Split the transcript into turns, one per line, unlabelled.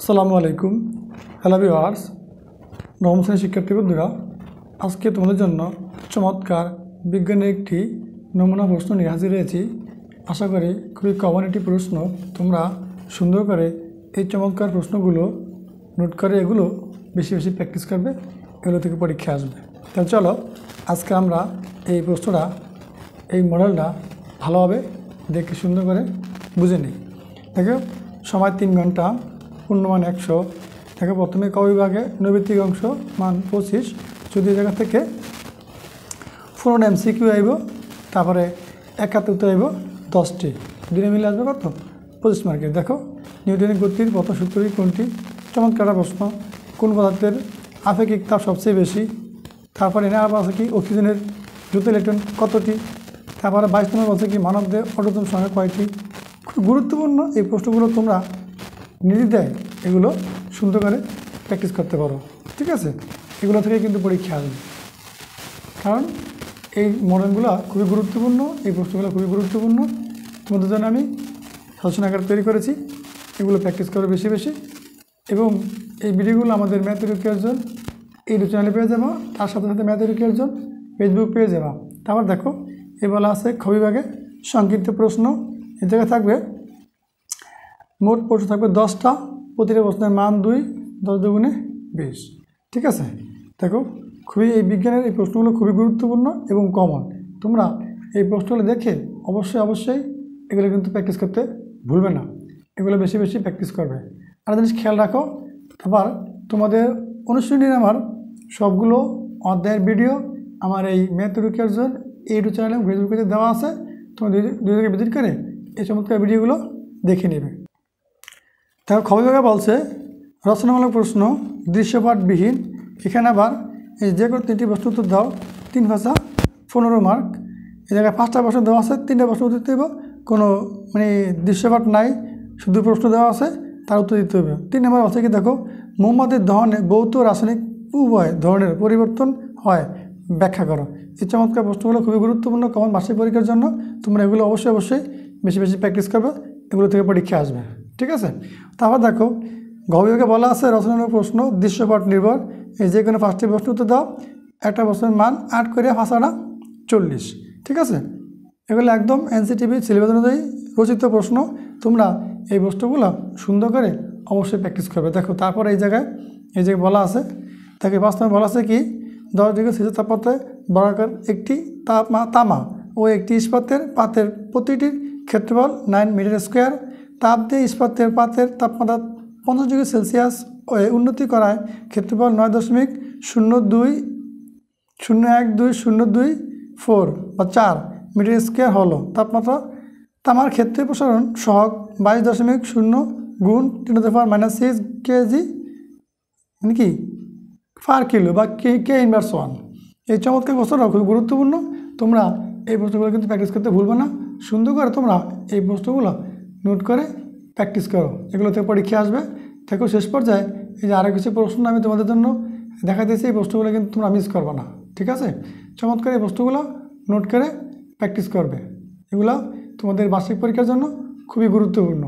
আসসালামু আলাইকুম। Hello viewers, নবম শ্রেণীর শিক্ষার্থী বন্ধুরা, আজকে তোমাদের জন্য চমৎকার বিজ্ঞানের একটি নমুনা প্রশ্ন নিয়ে হাজির হয়েছি। আশা করি খুবই কমন একটি প্রশ্ন, তোমরা সুন্দর করে এই চমৎকার প্রশ্নগুলো নোট করে এগুলো বেশি বেশি প্র্যাকটিস করবে, এগুলো থেকে পরীক্ষা আসবে। তাহলে চলো আজকে আমরা এই প্রশ্নটা, এই মডেলটা ভালোভাবে দেখে সুন্দর করে বুঝে নিই। দেখো, সময় 3 ঘন্টা, পূর্ণমান 100। দেখো, প্রথমে ক বিভাগে নৈবিত্তিক অংশ মান 25। যদি এই জায়গা থেকে 4 MCQ আইব, তারপরে 71 আইব 10টি, দিনে মিলে আসবে কত? 25 মার্কের। দেখো, নিউটনের গতির প্রথম সূত্রটি কোনটি? চমৎকার প্রশ্ন। কোন পদার্থের আপেক্ষিক তাপ সবচেয়ে বেশি? তারপরে এনে আবার আছে কি অক্সিজেনের দ্রুত ইলেকট্রন কতটি? তারপরে 22 নম্বর বলছে কি মানবদের অটোতম সংখ্যা কয়টি? খুব গুরুত্বপূর্ণ এই প্রশ্নগুলো, তোমরা নির্দ্বিধায় এগুলো সুন্দর করে প্র্যাকটিস করতে পারো। ঠিক আছে, এগুলো থেকে কিন্তু পরীক্ষা আসবে, কারণ এই মডেলগুলো খুবই গুরুত্বপূর্ণ, এই প্রশ্নগুলো খুবই গুরুত্বপূর্ণ। তোমাদের জন্য আমি সচেতন আকার তৈরি করেছি, এগুলো প্র্যাকটিস করো বেশি বেশি। এবং এই ভিডিওগুলো আমাদের ম্যাথ এডুকেশন ইউটিউব চ্যানেলে পেয়ে যাবো, তার সাথে সাথে ম্যাথ এডুকেশন ফেসবুক পেয়ে যাবা। তারপর দেখো, এ বলা আছে খ বিভাগে সংক্ষিপ্ত প্রশ্ন। এর জায়গায় থাকবে মোট প্রশ্ন থাকবে 10টা, প্রতিটা প্রশ্নের মান 2, 10 দুগুণে 20। ঠিক আছে, দেখো খুবই এই বিজ্ঞানের এই প্রশ্নগুলো খুবই গুরুত্বপূর্ণ এবং কমন। তোমরা এই প্রশ্নগুলো দেখে অবশ্যই এগুলো কিন্তু প্র্যাকটিস করতে ভুলবে না, এগুলো বেশি বেশি প্র্যাকটিস করবে। আর জিনিস খেয়াল রাখো, আবার তোমাদের অনুশীলনীর আমার সবগুলো অধ্যায়ের ভিডিও আমার এই ম্যাথ এডুকেশন ইউটিউব চ্যানেলে ফেসবুকে দেওয়া আছে। তোমরা দুই জায়গায় ভিজিট করে এই চমৎকার ভিডিওগুলো দেখে নেবে। তারপর খ বিভাগে বলছে রচনামূলক প্রশ্ন দৃশ্যপটবিহীন। এখানে আবার এই যে কোনো 3টি প্রশ্ন উত্তর দাও, 3 ভাষা 15 মার্ক। এই জায়গায় 5টা প্রশ্ন দেওয়া আছে, 3টা প্রশ্ন উত্তর দিতে হবে, কোনো দৃশ্যপট নাই, শুধু প্রশ্ন দেওয়া আছে, তার উত্তর দিতে হবে। 3 নম্বর আছে কি, দেখো মোমবাতির দহনে ভৌত রাসায়নিক উভয় ধরনের পরিবর্তন হয়, ব্যাখ্যা করো। এই চমৎকার প্রশ্নগুলো খুবই গুরুত্বপূর্ণ কমন বার্ষিক পরীক্ষার জন্য। তোমরা এগুলো অবশ্যই বেশি বেশি প্র্যাকটিস করবে, এগুলো থেকে পরীক্ষা আসবে। ঠিক আছে, তারপর দেখো ঘ বিভাগে বলা আছে রচনামূলক প্রশ্ন দৃশ্যপট নির্ভর। এই যে কোনো 5টি প্রশ্ন উত্তর দাও, একটা প্রশ্নের মান 8 করে ভাষাটা 40। ঠিক আছে, এগুলো একদম NCTV সিলেবাস অনুযায়ী রচিত প্রশ্ন। তোমরা এই প্রশ্নগুলো সুন্দর করে অবশ্যই প্র্যাকটিস করবে। দেখো, তারপর এই জায়গায় বলা আছে, তাকে 5 নম্বর বলা আছে কি 10 ডিগ্রি সেলসিয়াস তাপমাত্রায় বর্গাকার একটি তামা ও একটি ইস্পাতের পাতের প্রতিটির ক্ষেত্রফল 9 মিটার স্কোয়ার। তাপ দিয়ে ইস্পাতের পাতের তাপমাত্রা 50 ডিগ্রি সেলসিয়াস উন্নতি করায় ক্ষেত্রফল 9.0120204 বা 4 মিটার স্কোয়ার হলো। তাপমাত্রা তামার ক্ষেত্রে প্রসারণ সহগ 22.0 গুণ 10⁻⁻6 কেজি মানে কি পার কিলো বা কে ইনভার্স 1। এই চমৎকার প্রশ্নটা খুব গুরুত্বপূর্ণ। তোমরা এই প্রশ্নগুলো কিন্তু প্র্যাকটিস করতে ভুলবে না। সুন্দর করে তোমরা এই প্রশ্নগুলো নোট করে প্র্যাকটিস করো, এগুলো থেকে পরীক্ষা আসবে। দেখো, শেষ পর্যায়ে এই যে আরও কিছু প্রশ্ন আমি তোমাদের জন্য দেখা দিয়েছি, এই প্রশ্নগুলো কিন্তু তোমরা মিস করবে না। ঠিক আছে, চমৎকার এই প্রশ্নগুলো নোট করে প্র্যাকটিস করবে, এগুলো তোমাদের বার্ষিক পরীক্ষার জন্য খুবই গুরুত্বপূর্ণ।